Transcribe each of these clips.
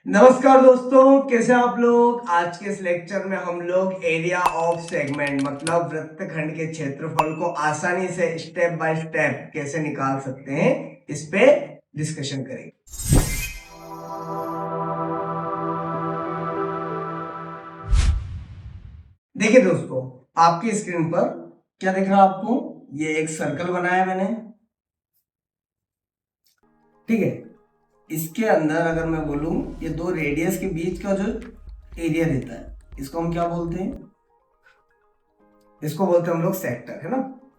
नमस्कार दोस्तों, कैसे आप लोग। आज के इस लेक्चर में हम लोग एरिया ऑफ सेगमेंट मतलब वृत्तखंड के क्षेत्रफल को आसानी से स्टेप बाय स्टेप कैसे निकाल सकते हैं इस पे डिस्कशन करेंगे। देखिए दोस्तों, आपकी स्क्रीन पर क्या दिख रहा है आपको? ये एक सर्कल बनाया मैंने, ठीक है। इसके अंदर अगर मैं बोलूं, ये दो रेडियस के बीच का जो एरिया देता है इसको हम क्या बोलते हैं? इसको बोलते हैं हम लोग सेक्टर, है ना।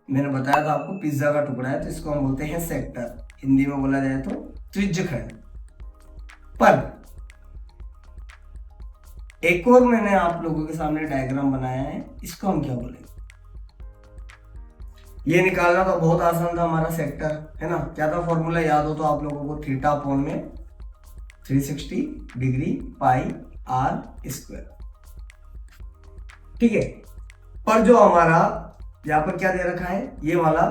मैंने बताया था आपको पिज्जा का टुकड़ा है तो इसको हम बोलते हैं सेक्टर। हिंदी में बोला जाए तो त्रिज्यखंड। पर एक और मैंने आप लोगों के सामने डायग्राम बनाया है, इसको हम क्या बोलेंगे? ये निकालना तो बहुत आसान था, हमारा सेक्टर, है ना। क्या था फॉर्मूला? याद हो तो आप लोगों को, थीटा अपॉन में 360 डिग्री पाई आर स्क्वायर, ठीक है। पर जो हमारा यहाँ पर क्या दे रखा है, ये वाला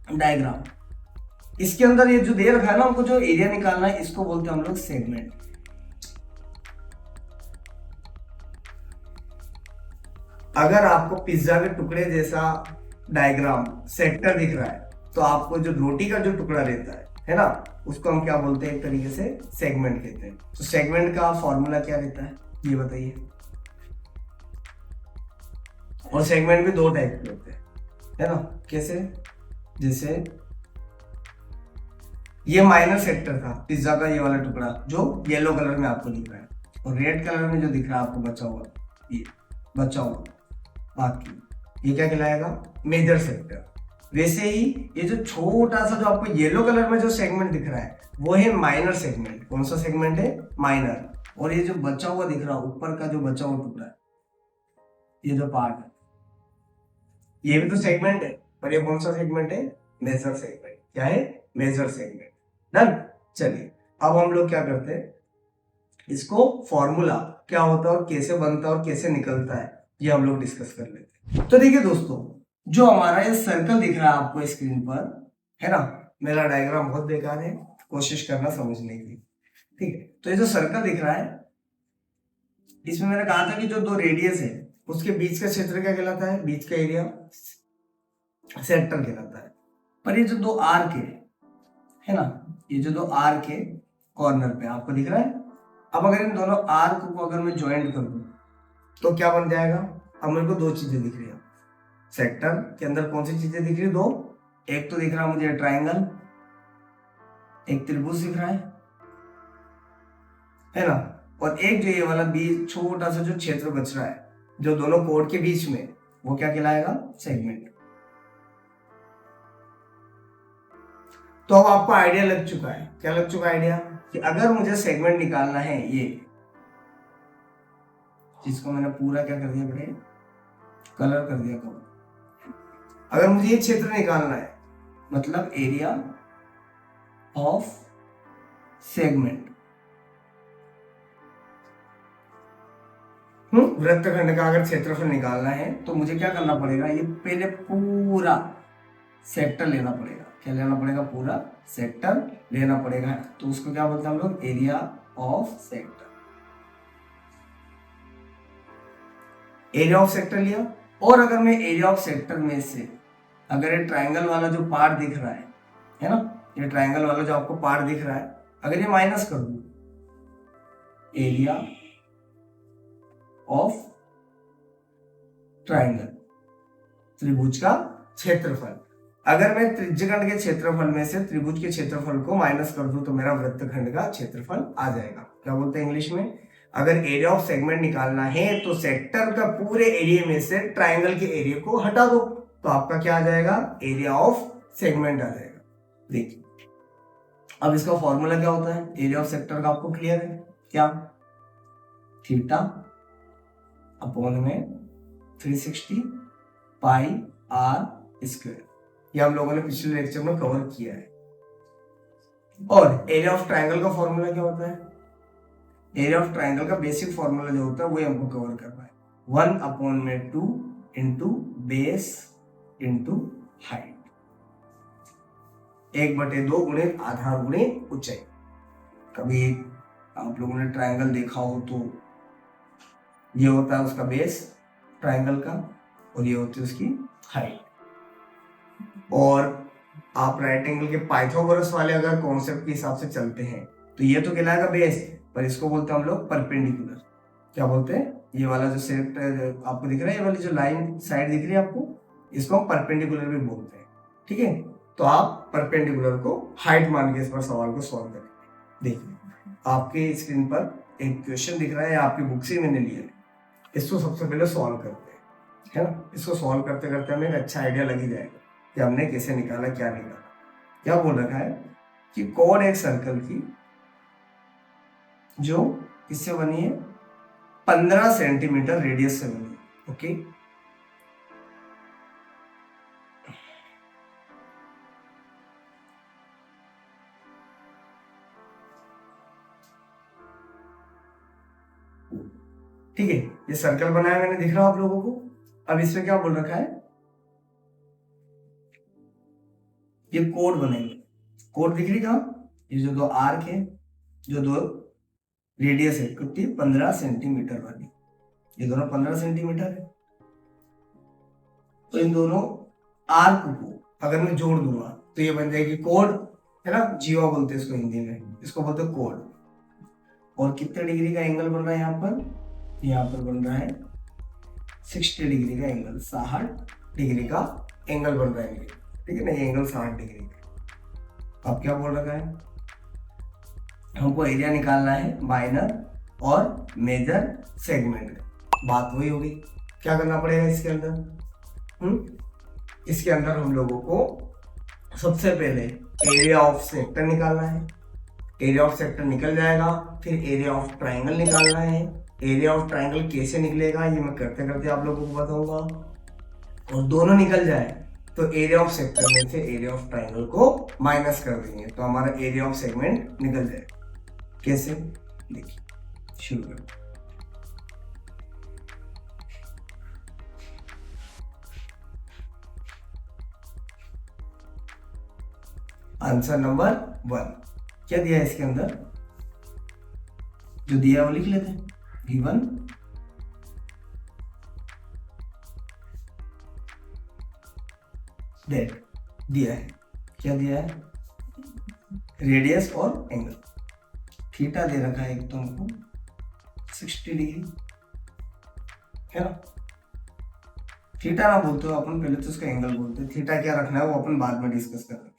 डायग्राम, इसके अंदर ये जो दे रखा है ना, हमको जो एरिया निकालना है इसको बोलते हैं हम लोग सेगमेंट। अगर आपको पिज्जा के टुकड़े जैसा डायग्राम सेक्टर दिख रहा है तो आपको जो रोटी का जो टुकड़ा रहता है ना, उसको हम क्या बोलते हैं? एक तरीके से सेगमेंट कहते हैं। तो सेगमेंट का फॉर्मूला क्या रहता है ये बताइए। और सेगमेंट भी दो टाइप के होते हैं, है ना। कैसे? जैसे ये माइनर सेक्टर था पिज्जा का, ये वाला टुकड़ा जो येलो कलर में आपको दिख रहा है, और रेड कलर में जो दिख रहा है आपको बचा हुआ, ये बचा हुआ बाकी, ये क्या कहलाएगा? Major sector. वैसे ही ये जो छोटा सा जो आपको येलो कलर में जो सेगमेंट दिख रहा है वो है माइनर सेगमेंट। कौन सा सेगमेंट है? माइनर। और ये जो बचा हुआ दिख रहा है ऊपर का जो बचा हुआ टुकड़ा है, ये जो पार्ट है, ये भी तो सेगमेंट है, पर ये कौन सा सेगमेंट है? Major segment. क्या है? Major segment. डन। चलिए अब हम लोग क्या करते हैं, इसको फॉर्मूला क्या होता है और कैसे बनता है और कैसे निकलता है ये हम लोग डिस्कस कर लेते हैं। तो देखिए दोस्तों, जो हमारा ये सर्कल दिख रहा है आपको स्क्रीन पर, है ना। मेरा डायग्राम बहुत बेकार है, कोशिश करना समझने की, ठीक है। तो ये जो सर्कल दिख रहा है, इसमें मैंने कहा था कि जो दो रेडियस है उसके बीच का क्षेत्र क्या कहलाता है? बीच का एरिया सेक्टर कहलाता है। पर ये जो दो आर्क है ना, ये जो दो आर्क है कॉर्नर पे आपको दिख रहा है, अब अगर इन दोनों आर्क को अगर मैं ज्वाइंट कर दूं तो क्या बन जाएगा? अब मेरे को दो चीजें दिख रही है सेक्टर के अंदर। कौन सी चीजें दिख रही है? दो। एक तो दिख रहा है मुझे ट्रायंगल, एक त्रिभुज दिख रहा है ना। और एक जो ये वाला बीच छोटा सा जो क्षेत्र बच रहा है जो दोनों कोड के बीच में, वो क्या कहलाएगा? सेगमेंट। तो अब आपको आइडिया लग चुका है। क्या लग चुका आइडिया? कि अगर मुझे सेगमेंट निकालना है, ये जिसको मैंने पूरा क्या कर दिया बेटे? कलर कर दिया कलर। अगर मुझे ये क्षेत्र निकालना है मतलब एरिया ऑफ सेगमेंट, वृत्तखंड का अगर क्षेत्रफल निकालना है तो मुझे क्या करना पड़ेगा? ये पहले पूरा सेक्टर लेना पड़ेगा। क्या लेना पड़ेगा? पूरा सेक्टर लेना पड़ेगा। तो उसको क्या बोलते हैं हम लोग? Area of sector. Area of sector लिया, और अगर मैं एरिया ऑफ सेक्टर में से अगर ये ट्रायंगल वाला जो पार्ट दिख रहा है ना, ये ट्रायंगल वाला जो आपको पार्ट दिख रहा है, अगर ये माइनस कर दूं, एरिया ऑफ ट्रायंगल, त्रिभुज का क्षेत्रफल, अगर मैं त्रिज्यखंड के क्षेत्रफल में से त्रिभुज के क्षेत्रफल को माइनस कर दूं तो मेरा वृत्तखंड का क्षेत्रफल आ जाएगा। क्या बोलते हैं इंग्लिश में? अगर एरिया ऑफ सेगमेंट निकालना है तो सेक्टर का पूरे एरिया में से ट्रायंगल के एरिया को हटा दो तो आपका क्या आ जाएगा? एरिया ऑफ सेगमेंट आ जाएगा। देखिए अब इसका फॉर्मूला क्या होता है एरिया ऑफ सेक्टर का? आपको क्लियर है क्या? थीटा अपॉन में 360 पाई आर स्क्वायर। ये हम लोगों ने पिछले लेक्चर में कवर किया है। और एरिया ऑफ ट्रायंगल का फॉर्मूला क्या होता है? एरिया ऑफ ट्रायंगल का बेसिक फॉर्मूला जो होता है वो हमको कवर करना है। 1/2 इंटू बेस इंटू हाइट, 1/2 गुणे आधार गुणे ऊंचाई। कभी आप लोगों ने ट्रायंगल देखा हो तो ये होता है उसका बेस ट्रायंगल का, और ये होती है उसकी हाइट। और आप राइट एंगल के पाइथागोरस वाले अगर कॉन्सेप्ट के हिसाब से चलते हैं तो ये तो कहलाएगा बेस, पर इसको बोलते हैं हम लोग परपेंडिकुलर। क्या बोलते हैं? ये वाला जो सेट आपको दिख रहा है, ये वाली जो लाइन साइड दिख रही है आपको, इसको हम परपेंडिकुलर भी बोलते हैं। ठीक है, तो आप परपेंडिकुलर को हाइट मान के इस पर सवाल को सॉल्व करेंगे। देखिए आपके स्क्रीन पर एक क्वेश्चन दिख रहा है, आपकी बुक से मैंने लिया है। इसको सबसे पहले सॉल्व करते हैं, है ना। इसको सॉल्व करते करते हमें एक अच्छा आइडिया लग ही जाएगा कि हमने कैसे निकाला, क्या निकाला। क्या बोल रखा है कि कोण एक सर्कल की जो किससे बनी है, 15 सेंटीमीटर रेडियस से बनी है। ओके, ठीक है, ये सर्कल बनाया मैंने, दिख रहा है आप लोगों को। अब इसमें क्या बोल रखा है, ये कोड बनेंगे। कोड दिख रही कहाँ, ये जो दो आर्क है, जो दो रेडियस है कितनी, 15 सेंटीमीटर वाली, ये दोनों 15 सेंटीमीटर है। तो इन दोनों आर्क को अगर मैं जोड़ दूंगा तो ये बन जाएगी कोड, है ना। जीवा बोलते हैं इसको हिंदी में, इसको बोलते हैं कोड। और कितने डिग्री का एंगल बन रहा है यहाँ पर बन रहा है 60 डिग्री का एंगल, 60 डिग्री का एंगल बन रहा है। ठीक है ना, ये एंगल 60 डिग्री का। अब क्या बोल रखा है, हमको एरिया निकालना है माइनर और मेजर सेगमेंट का। बात वही होगी, क्या करना पड़ेगा इसके अंदर हम लोगों को सबसे पहले एरिया ऑफ सेक्टर निकालना है। एरिया ऑफ सेक्टर निकल जाएगा, फिर एरिया ऑफ ट्राइंगल निकालना है। एरिया ऑफ ट्राइंगल कैसे निकलेगा ये मैं करते करते आप लोगों को बताऊंगा। और दोनों निकल जाए तो एरिया ऑफ सेक्टर में से एरिया ऑफ ट्राइंगल को माइनस कर देंगे तो हमारा एरिया ऑफ सेगमेंट निकल जाएगा। कैसे, देखिए शुरू करें। आंसर नंबर 1 क्या दिया है इसके अंदर, जो दिया वो लिख लेते हैं। गिवन दैट दिया है, क्या दिया है, रेडियस और एंगल। थीटा दे रखा है एक तो हमको 60 डिग्री, है ना। थीटा ना बोलते हो अपन, पहले तो उसका एंगल बोलते हैं। थीटा क्या रखना है वो अपन बाद में डिस्कस करेंगे।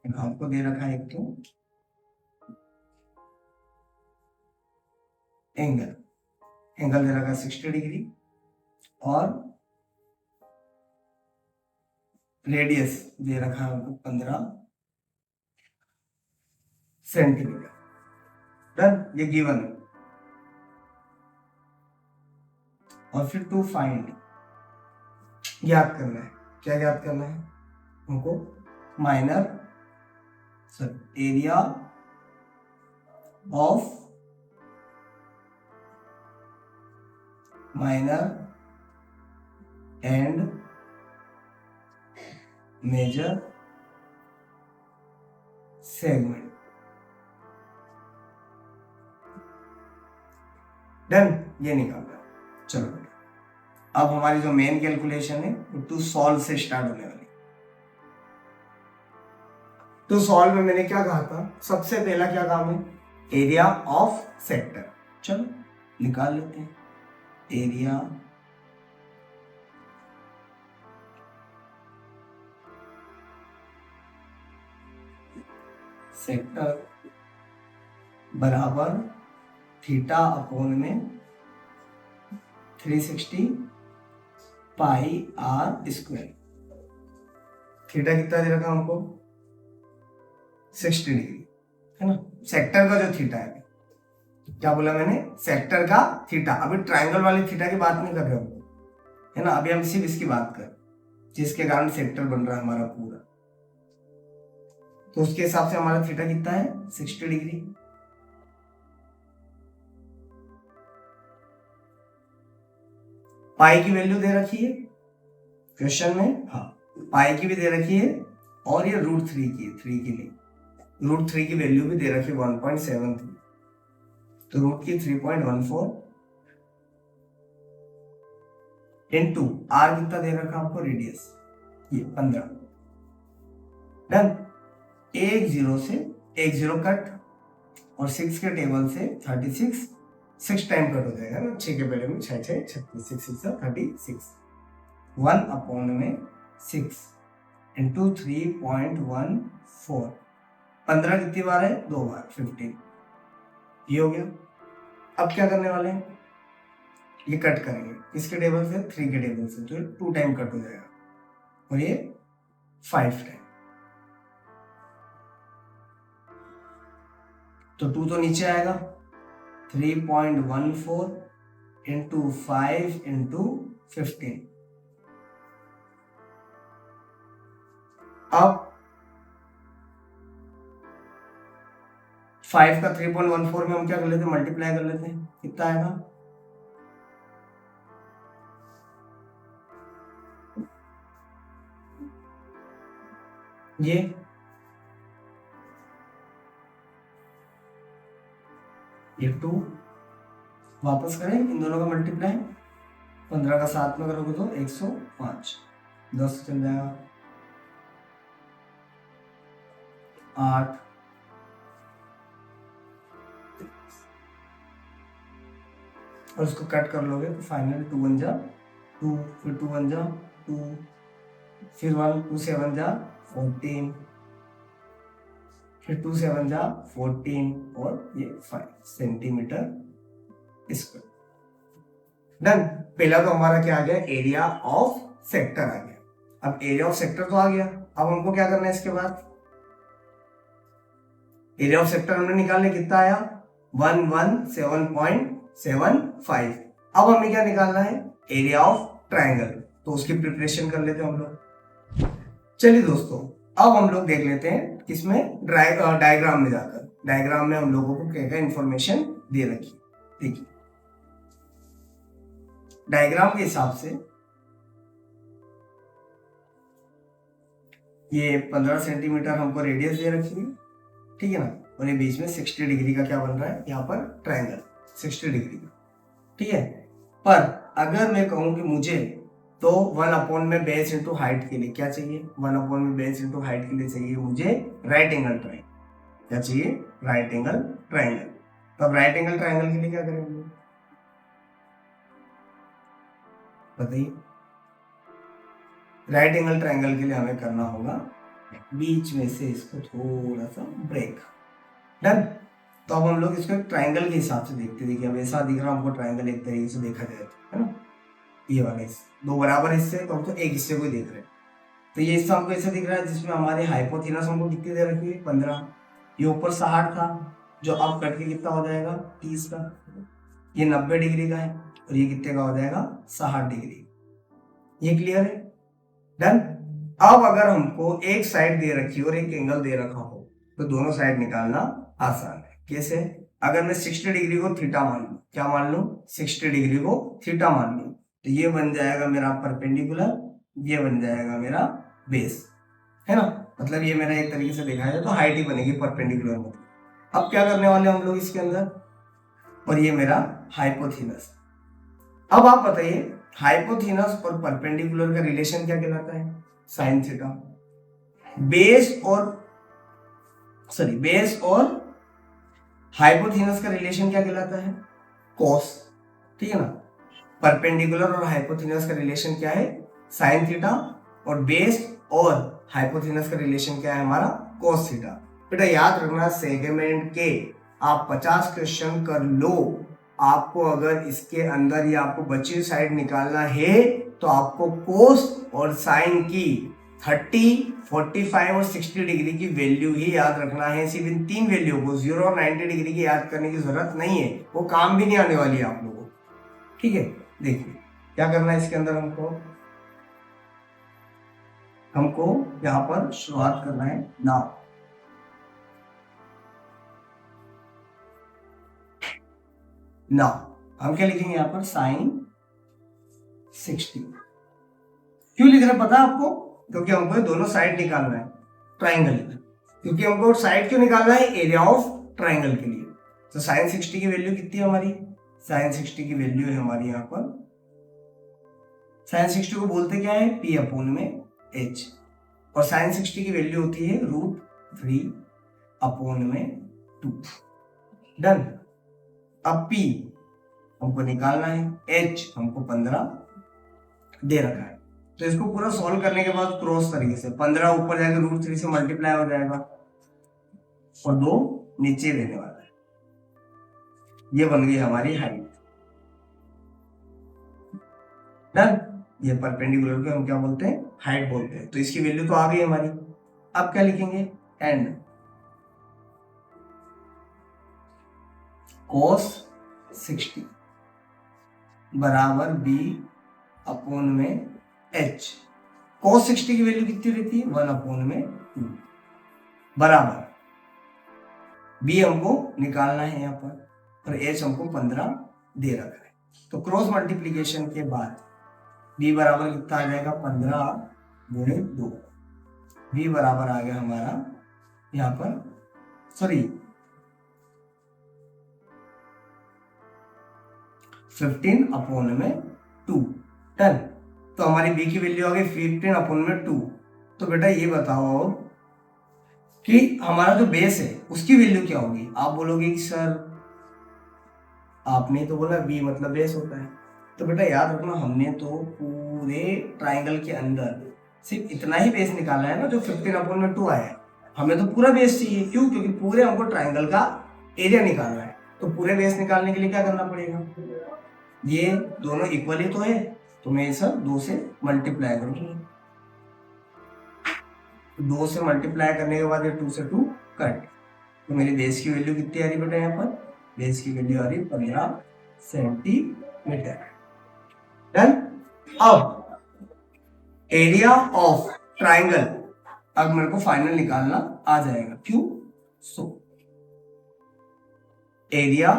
आपको दे रखा है एक तो एंगल दे रखा है 60 डिग्री और रेडियस दे रखा है हमको 15 सेंटीमीटर। डन, ये गिवन है। और फिर टू फाइंड, ज्ञात करना है। क्या ज्ञात करना है हमको, minor area of minor and major segment. Done, ये निकालना। चलो अब हमारी जो मेन कैलकुलेशन है वो टू सॉल्व से स्टार्ट होने वाली। तो सॉल्व में मैंने क्या कहा था, सबसे पहला क्या काम है, एरिया ऑफ सेक्टर। चलो निकाल लेते हैं। एरिया सेक्टर बराबर थीटा अपॉन में 360 पाई आर स्क्वायर। थीटा कितना दे रखा हमको, 60 डिग्री, है ना। सेक्टर का जो थीटा है, क्या बोला मैंने, सेक्टर का थीटा। अभी ट्रायंगल वाली थीटा की बात नहीं कर रहे हम, है ना। अभी हम सिर्फ इसकी बात कर, जिसके कारण सेक्टर बन रहा है हमारा पूरा। तो उसके हिसाब से हमारा थीटा कितना है, 60 डिग्री। पाई की वैल्यू दे रखी है क्वेश्चन में, हाँ पाई की भी दे रखी है, और ये √3 की है, 3 की नहीं, √3 की वैल्यू भी दे रखी 1.73, तो रूट की 3.14 इंटू आर कितना दे रखा आपको रेडियस, ये 15। डन। एक जीरो से एक जीरो कट, और 6 के टेबल से 36, 6 टाइम कट हो जाएगा ना, 6 के पहले में 6 6 36, 6 6 36, 1/6 इंटू 3.14, 15 कितनी बार है, 2 बार, 15। ये हो गया। अब क्या करने वाले हैं, ये कट करेंगे किसके टेबल से, 3 के टेबल से, तो 2 टाइम कट हो जाएगा, और ये 5 टाइम, तो 2 तो नीचे आएगा, 3.14 इंटू 5 इंटू 15। अब 5 का 3.14 में हम क्या कर लेते हैं, मल्टीप्लाई कर लेते हैं, कितना आएगा, ये 2, वापस करें इन दोनों का मल्टीप्लाई, 15 का 7 में करोगे तो 105, 10 चल जाएगा, 8, और उसको कट कर लोगे तो फाइनल 2 1 जा 2, फिर 2 1 जा 2, फिर 1 2 7 जा 14, फिर 2 7 जा 14, और ये 5 सेंटीमीटर स्क्वायर। डन। पहला तो हमारा क्या आ गया, एरिया ऑफ सेक्टर आ गया। अब एरिया ऑफ सेक्टर तो आ गया, अब हमको क्या करना है इसके बाद, एरिया ऑफ सेक्टर हमने निकालने, कितना आया 117.75। अब हमें क्या निकालना है, एरिया ऑफ ट्राइंगल, तो उसकी प्रिपरेशन कर लेते हैं हम लोग। चलिए दोस्तों, अब हम लोग देख लेते हैं किसमें, डायग्राम में जाकर। डायग्राम में हम लोगों को क्या क्या इंफॉर्मेशन दे रखी, देखिए डायग्राम के हिसाब से ये 15 सेंटीमीटर हमको रेडियस दे रखी है, ठीक है ना, और ये बीच में 60 डिग्री का क्या बन रहा है, यहाँ पर ट्रायंगल 60 डिग्री का, ठीक है। पर अगर मैं कहूं कि मुझे तो 1 में बेस इंटू हाइट के लिए क्या चाहिए, 1 में बेस इंटू हाइट के लिए चाहिए मुझे राइट एंगल ट्रायंगल, क्या चाहिए, राइट एंगल ट्रायंगल। तो अब राइट एंगल ट्रायंगल के लिए क्या करेंगे बताइए, राइट एंगल ट्रायंगल के लिए हमें करना होगा बीच में से इसको थोड़ा सा ब्रेक। डन। तो अब हम लोग इसको ट्रायंगल के हिसाब से देखते, देखिए अब ऐसा दिख रहा हमको ट्रायंगल, एक तरीके से देखा जाए तो, है ना, ये वाला हिस्सा 2 बराबर हिस्से, तो हम तो एक हिस्से को ही देख रहे हैं। तो ये हिस्सा हमको ऐसे दिख रहा है जिसमें हमारे हाइपोथेनस हमको कितनी दे रखी है, 15, ये ऊपर 60 था, जो अब कट के कितना हो जाएगा 30 का, ये 90 डिग्री का है, और ये कितने का हो जाएगा 60 डिग्री। ये क्लियर है। डन। अब अगर हमको एक साइड दे रखी और एक एंगल दे रखा हो तो दोनों साइड निकालना आसान है। कैसे, अगर मैं 60 डिग्री को थीटा मान लूं, क्या मान लूं, 60 डिग्री को थीटा मान लूं, तो ये बन जाएगा मेरा परपेंडिकुलर, ये बन जाएगा मेरा बेस, है ना, मतलब ये मेरा एक तरीके से देखा जाए तो हाइट ही बनेगी परपेंडिकुलर में। अब क्या करने वाले हम लोग इसके अंदर, और ये मेरा हाइपोथेनस। अब आप बताइए हाइपोथेनस और परपेंडिकुलर का रिलेशन क्या कहलाता है, साइन थीटा। बेस और हाइपोथेनस का रिलेशन क्या कहलाता है, कॉस, ठीक है ना। परपेंडिकुलर और हाइपोथेनस का रिलेशन क्या है, साइन थीटा, और बेस और हाइपोथेनस का रिलेशन क्या है हमारा, कॉस थीटा। बेटा याद रखना, सेगमेंट के आप 50 क्वेश्चन कर लो, आपको अगर इसके अंदर या आपको बची साइड निकालना है तो आपको कोस और साइन की 30, 45 और 60 डिग्री की वैल्यू ही याद रखना है। सिर्फ इन 3 वैल्यू को 0 और 90 डिग्री की याद करने की जरूरत नहीं है, वो काम भी नहीं आने वाली है आप लोगों को, ठीक है। देखिए क्या करना है इसके अंदर, हमको यहाँ पर शुरुआत करना है नाउ हम क्या लिखेंगे यहाँ पर, साइन 60। क्यों लिख रहे पता है आपको, क्योंकि हमको दोनों साइड निकालना है ट्राइंगल में। क्योंकि हमको साइड क्यों निकालना है, एरिया ऑफ ट्राइंगल के लिए। तो साइन 60 की वैल्यू कितनी है हमारी, साइन 60 की वैल्यू है हमारी यहाँ पर, साइन 60 को बोलते क्या है, पी अपॉन में एच, और साइन 60 की वैल्यू होती है √3 अपॉन में 2। डन। अब P हमको निकालना है, H हमको 15 दे रखा है। तो इसको पूरा सॉल्व करने के बाद क्रॉस तरीके से 15 ऊपर जाएगा √3 से मल्टीप्लाई हो जाएगा और 2 नीचे रहने वाला है। ये बन गई हमारी हाइट। डन। ये परपेंडिकुलर को हम क्या बोलते हैं, हाइट बोलते हैं। तो इसकी वैल्यू तो आ गई हमारी। अब क्या लिखेंगे, एंड cos 60 बराबर b अपॉन में h। cos 60 की वैल्यू कितनी रहती है, 1 अपॉन में 2 बराबर b हमको निकालना है यहाँ पर, और h हमको 15 दे रखा है। तो क्रॉस मल्टीप्लीकेशन के बाद b बराबर कितना आ जाएगा, 15 गुणे 2। b बराबर आ गया हमारा यहाँ पर, सॉरी 15 अपॉन में 2। डन। तो हमारी b की वैल्यू आ गई 15 अपॉन में 2। तो बेटा ये बताओ कि हमारा जो बेस है उसकी वैल्यू क्या होगी। आप बोलोगे कि सर आपने तो बोला b मतलब बेस होता है। तो बेटा याद रखना, हमने तो पूरे ट्राइंगल के अंदर सिर्फ इतना ही बेस निकाला है ना, जो 15 अपॉन में 2 आया है। हमें तो पूरा बेस चाहिए, क्यों, क्योंकि पूरे हमको ट्राइंगल का एरिया निकालना है। तो पूरे बेस निकालने के लिए क्या करना पड़ेगा, ये दोनों इक्वल ही तो है, तो मैं इसे 2 से मल्टीप्लाई करूंगा। 2 से मल्टीप्लाई करने के बाद ये 2 से 2 कट, तो मेरी बेस की वैल्यू कितनी आ रही बेटा, यहाँ पर बेस की वैल्यू आ रही 15 सेंटीमीटर। डन। अब एरिया ऑफ ट्राइंगल अब मेरे को फाइनल निकालना आ जाएगा, क्यों, सो एरिया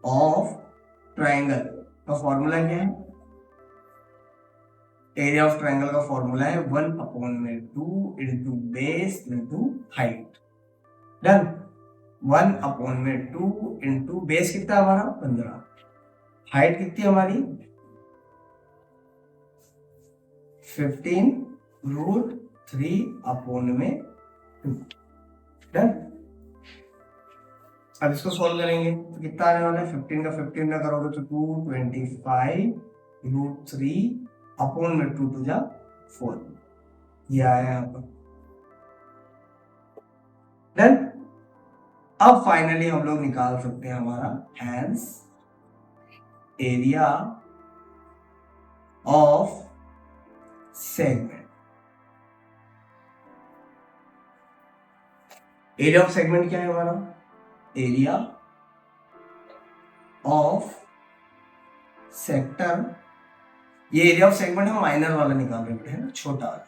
ऑफ ट्राइंगल का फॉर्मूला क्या है, एरिया ऑफ ट्राइंगल का फॉर्मूला है 1 अपॉन में 2 into base into height. Done. 1 upon में 2 इंटू बेस कितना हमारा 15, हाइट कितनी हमारी 15 √3 अपॉन में 2। डन। अब इसको सॉल्व करेंगे तो कितना आने वाला है, 15 का 15 में करोगे तो 225 √3 अपॉन में 2 2 जा 4, ये आया यहाँ पर। डन। अब फाइनली हम लोग निकाल सकते हैं हमारा hence area of segment. Area of segment क्या है हमारा, एरिया ऑफ सेक्टर, ये एरिया ऑफ सेगमेंट हम माइनर वाला निकाल रहे हैं ना, छोटा वाला।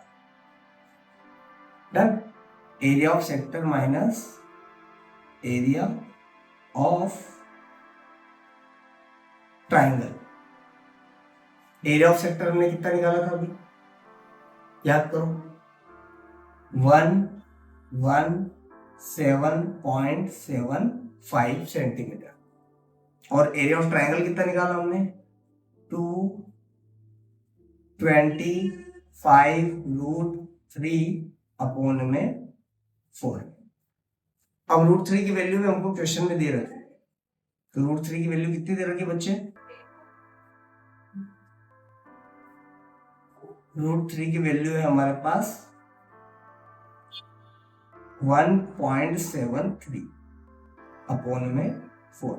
Done. Area of sector minus area of triangle. Area of sector हमने कितना निकाला था अभी, याद करो, 117.75 सेंटीमीटर, और एरिया ऑफ ट्राइंगल कितना निकाला हमने, 225 √3 अपॉन में 4। अब √3 की वैल्यू भी हमको क्वेश्चन में दे रखे, तो √3 की वैल्यू कितनी दे रखी बच्चे, √3 की वैल्यू है हमारे पास 1.73 अपॉन में 4।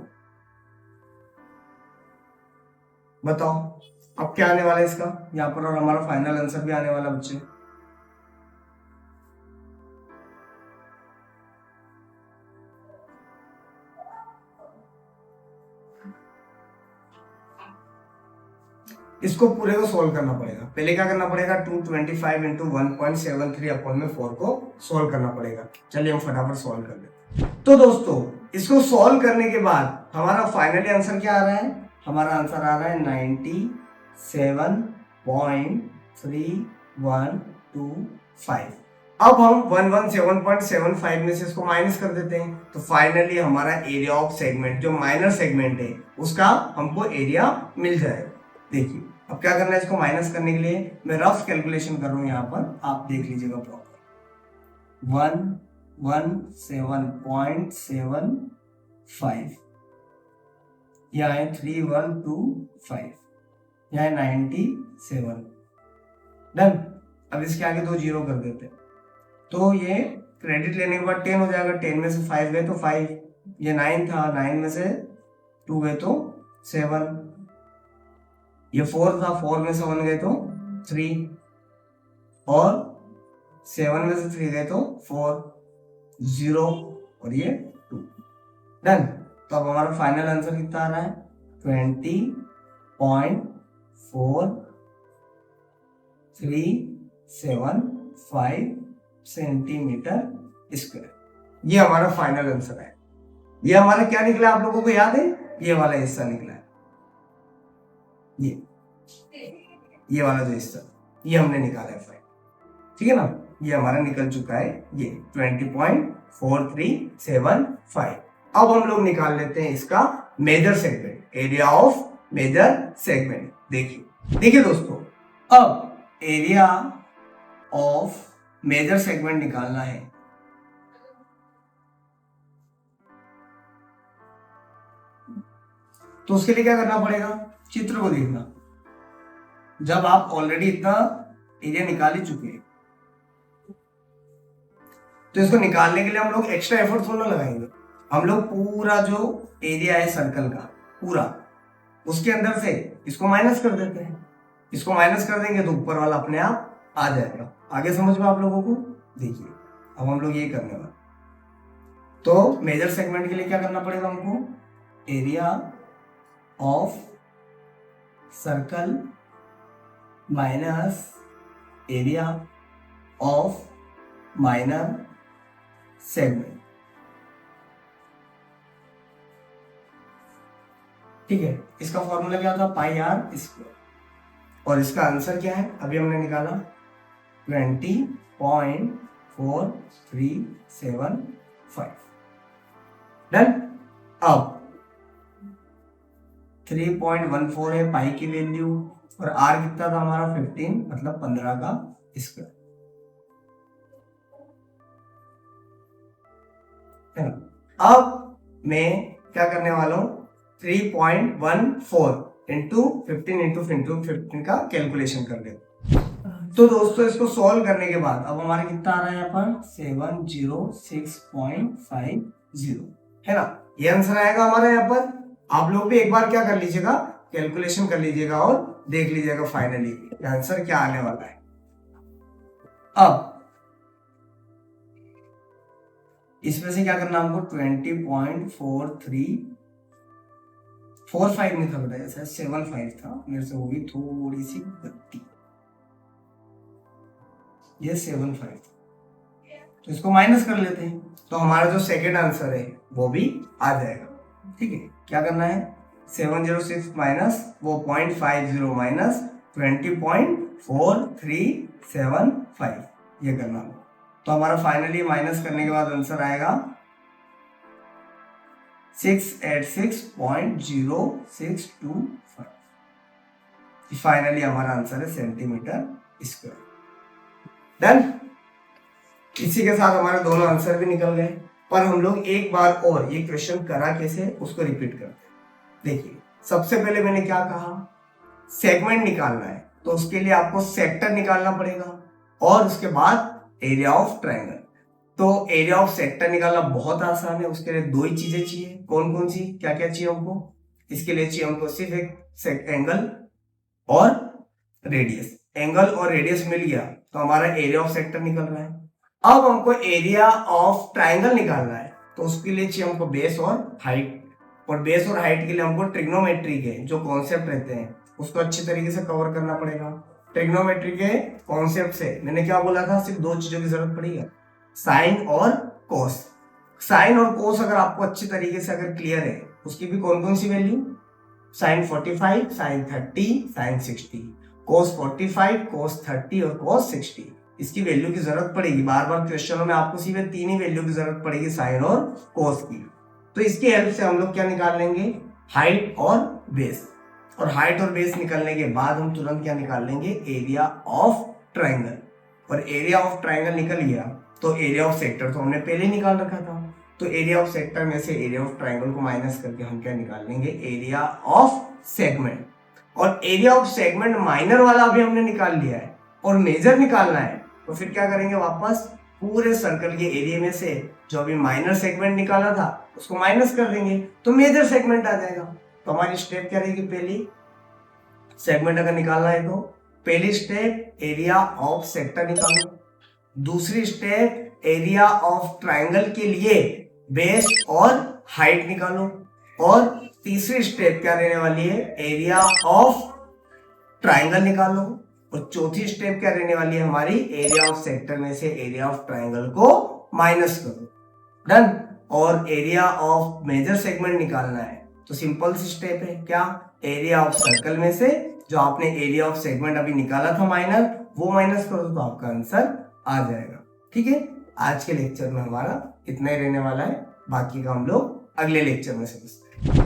बताओ अब क्या आने वाला है इसका यहाँ पर, और हमारा फाइनल आंसर भी आने वाला बच्चे। इसको पूरे को सोल्व करना पड़ेगा। पहले क्या करना पड़ेगा, 225 इंटू 1.73 अपॉन में 4 को सोल्व करना पड़ेगा। चलिए हम फटाफट सोल्व कर लेते हैं। तो दोस्तों इसको सोल्व करने के बाद हमारा फाइनली आंसर क्या आ रहा है, हमारा आंसर आ रहा है 97.3125। अब हम 117.75 में से इसको माइनस कर देते हैं, तो फाइनली हमारा एरिया ऑफ सेगमेंट जो माइनर सेगमेंट है उसका हमको एरिया मिल जाएगा। देखिए अब क्या करना है, इसको माइनस करने के लिए मैं रफ कैलकुलेशन कर रहा हूं, यहाँ पर आप देख लीजिएगा प्रॉपर। 117.75, यहाँ है 3125, यहाँ है 97। डन। अब इसके आगे 2 जीरो कर देते हैं, तो ये क्रेडिट लेने के बाद 10 हो जाएगा। 10 में से 5 गए तो 5, ये 9 था, 9 में से 2 गए तो 7, ये 4 था, 4 में से 1 गए तो 3, और 7 में से 3 गए तो 4, 0 और ये 2। डन। तो अब हमारा फाइनल आंसर कितना आ रहा है, 20.4375 सेंटीमीटर स्क्वायर। ये हमारा फाइनल आंसर है। ये हमारा क्या निकला, आप लोगों को याद है, ये वाला हिस्सा निकला है, ये वाला जो हिस्सा ये हमने निकाला है फाइनल, ठीक है ना। ये हमारा निकल चुका है, ये 20.4375। अब हम लोग निकाल लेते हैं इसका major segment, area of major segment. देखिए दोस्तों, अब एरिया ऑफ मेजर सेगमेंट निकालना है, तो उसके लिए क्या करना पड़ेगा, चित्र को देखना। जब आप ऑलरेडी इतना एरिया निकाल ही चुके हैं, तो इसको निकालने के लिए हम लोग एक्स्ट्रा एफर्ट थोड़ा लगाएंगे। हम लोग पूरा जो एरिया है सर्कल का पूरा, उसके अंदर से इसको माइनस कर देते हैं। इसको माइनस कर देंगे तो ऊपर वाला अपने आप आ जाएगा। आगे समझ में आप लोगों को। देखिए अब हम लोग ये करने वाले, तो मेजर सेगमेंट के लिए क्या करना पड़ेगा हमको, area of circle minus area of minor segment, ठीक है। इसका फॉर्मूला क्या था, पाई आर स्क्वायर, और इसका आंसर क्या है, अभी हमने निकाला 20.4375। डन। अब 3.14 है पाई की वैल्यू, और आर कितना था हमारा 15, मतलब 15 का स्क्वायर। अब मैं क्या करने वाला हूं, 3.14 इंटू 15 का कैलकुलेशन कर लेते। तो दोस्तों इसको सॉल्व करने के बाद अब हमारा कितना आ रहा है यहाँ पर 706.50 है ना, ये आंसर आएगा हमारा यहाँ पर। आप लोग भी एक बार क्या कर लीजिएगा, कैलकुलेशन कर लीजिएगा और देख लीजिएगा फाइनली आंसर क्या आने वाला है। अब इसमें से क्या करना हमको, 20.4345 नहीं था बेटा, ऐसा 75 था, मेरे से होगी थोड़ी सी गलती, ये 75 था, तो इसको माइनस कर लेते हैं, तो हमारा जो सेकेंड आंसर है वो भी आ जाएगा। ठीक है, क्या करना है, 706 माइनस वो 0.50 माइनस 20.4375 ये करना होगा। तो हमारा फाइनली माइनस करने के बाद आंसर आएगा 686.0625। फाइनली हमारा आंसर है सेंटीमीटर स्क्वायर। डन। इसी के साथ हमारे दोनों आंसर भी निकल गए, पर हम लोग एक बार और ये क्वेश्चन करा कैसे उसको रिपीट करते हैं। देखिए सबसे पहले मैंने क्या कहा, सेगमेंट निकालना है तो उसके लिए आपको सेक्टर निकालना पड़ेगा और उसके बाद एरिया ऑफ ट्रायंगल। तो एरिया ऑफ सेक्टर निकालना बहुत आसान है, उसके लिए दो ही चीजें चाहिए। कौन कौन सी, क्या क्या चाहिए हमको, इसके लिए चाहिए हमको सिर्फ एक एंगल और रेडियस। एंगल और रेडियस मिल गया तो हमारा एरिया ऑफ सेक्टर निकल रहा है। अब हमको एरिया ऑफ ट्रायंगल निकालना है तो उसके लिए चाहिए हमको बेस और हाइट, और बेस और हाइट के लिए हमको ट्रिग्नोमेट्री के जो कॉन्सेप्ट रहते हैं उसको अच्छी तरीके से कवर करना पड़ेगा। ट्रिग्नोमेट्री के कॉन्सेप्ट से मैंने क्या बोला था, सिर्फ दो चीजों की जरूरत पड़ेगी, साइन और कोस। साइन और कोस अगर आपको अच्छी तरीके से अगर क्लियर है, उसकी भी कौन कौन सी वैल्यू, साइन 45, साइन 30, साइन 60, कोस 45, कोस 30 और कोस 60, इसकी वैल्यू की जरूरत पड़ेगी, बार बार क्वेश्चनों में आपको सिर्फ 3 ही वैल्यू की जरूरत पड़ेगी, साइन और कोस की। तो इसकी हेल्प से हम लोग क्या निकाल लेंगे, हाइट और बेस। और हाइट और बेस निकालने के बाद हम तुरंत क्या निकाल लेंगे, एरिया ऑफ ट्राइंगल। और एरिया ऑफ ट्राइंगल निकल गया तो एरिया ऑफ सेक्टर तो हमने पहले निकाल रखा था, तो एरिया ऑफ सेक्टर में से एरिया ऑफ ट्राइंगल को माइनस करके हम क्या निकाल लेंगे, एरिया ऑफ सेगमेंट। और एरिया ऑफ सेगमेंट माइनर वाला अभी हमने निकाल लिया है और मेजर निकालना है, तो फिर क्या करेंगे, वापस पूरे सर्कल के एरिया में से जो अभी माइनर सेगमेंट निकाला था उसको माइनस कर देंगे तो मेजर सेगमेंट आ जाएगा। तो हमारी स्टेप क्या रहेगी, पहली सेगमेंट अगर निकालना है तो पहली स्टेप एरिया ऑफ सेक्टर निकालो, दूसरी स्टेप एरिया ऑफ ट्राइंगल के लिए बेस और हाइट निकालो, और तीसरी स्टेप क्या रहने वाली है, एरिया ऑफ ट्राइंगल निकालो, और चौथी स्टेप क्या रहने वाली है हमारी, एरिया ऑफ सेक्टर में से एरिया ऑफ ट्राइंगल को माइनस करो। डन। और एरिया ऑफ मेजर सेगमेंट निकालना है तो सिंपल सी स्टेप है, क्या, एरिया ऑफ सर्कल में से जो आपने एरिया ऑफ सेगमेंट अभी निकाला था माइनर, वो माइनस करो तो आपका आंसर आ जाएगा। ठीक है, आज के लेक्चर में हमारा इतना ही रहने वाला है, बाकी का हम लोग अगले लेक्चर में समझते हैं।